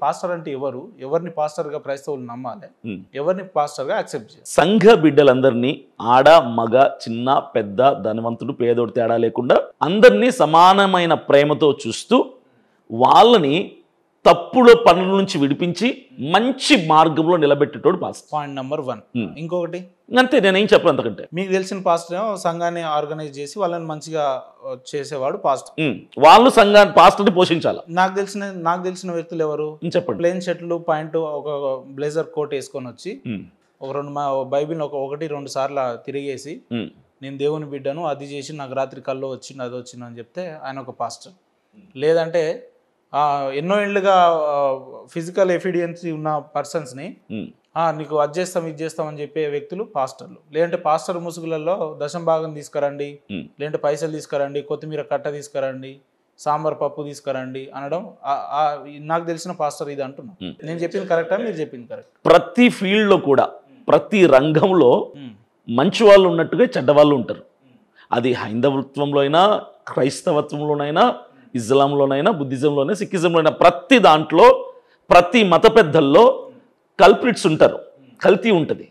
Pastor అంటే ఎవరు, ఎవరిని పాస్టర్గా క్రైస్తవులు నమ్మాలి, ఎవరిని పాస్టర్గా యాక్సెప్ట్ చేయాలి? సంఘ బిడ్డలందరినీ ఆడ మగ చిన్న పెద్ద ధనవంతుడు పేదోడు తేడా లేకుండా అందరినీ సమానమైన ప్రేమతో చూస్తూ వాళ్ళని తప్పుల పనుల నుంచి విడిపించి మంచి మార్గంలో నిలబెట్టేటోడు పాస్టర్. Point number 1. ఇంకొకటి అంతే, నేనేం చెప్పను అంతకంటే. మీకు తెలిసిన పాస్టర్ ఏమో సంఘాన్ని ఆర్గనైజ్ చేసి వాళ్ళని మంచిగా చేసేవాడు పాస్టర్. వాళ్ళు సంఘాన్ని పాస్టర్ని పోషించాలి. నాకు తెలిసిన వ్యక్తులు ఎవరు చెప్పండి. ప్లేన్ షర్ట్లు పాయింట్ ఒక బ్లేజర్ కోట్ వేసుకొని వచ్చి ఒక బైబిల్ 1-2 సార్లు తిరిగేసి నేను దేవుని బిడ్డను అది చేసి నాకు రాత్రి కల్లో వచ్చింది అది వచ్చింది అని చెప్తే ఆయన ఒక పాస్టర్. లేదంటే ఎన్నో ఏళ్ళుగా ఫిజికల్ ఎఫిడియన్సీ ఉన్న పర్సన్స్ని నీకు అది చేస్తాం ఇది చేస్తాం అని చెప్పే వ్యక్తులు పాస్టర్లు. లేదంటే పాస్టర్ ముసుగులలో దశం భాగం తీసుకురండి, లేదంటే పైసలు తీసుకురండి, కొత్తిమీర కట్ట తీసుకురండి, సాంబార్ పప్పు తీసుకురండి అనడం నాకు తెలిసిన పాస్టర్ ఇది అంటున్నా. నేను చెప్పింది కరెక్టా, మీరు చెప్పింది కరెక్ట్? ప్రతి ఫీల్డ్లో కూడా ప్రతి రంగంలో మంచి వాళ్ళు ఉన్నట్టుగా చెడ్డవాళ్ళు ఉంటారు. అది హైందవత్వంలో అయినా క్రైస్తవత్వంలోనైనా ఇస్లాంలోనైనా బుద్ధిజంలోనైనా సిక్కిజంలో అయినా ప్రతి దాంట్లో ప్రతి మత పెద్దల్లో కల్ప్రిట్స్ ఉంటారు, కల్తీ ఉంటుంది.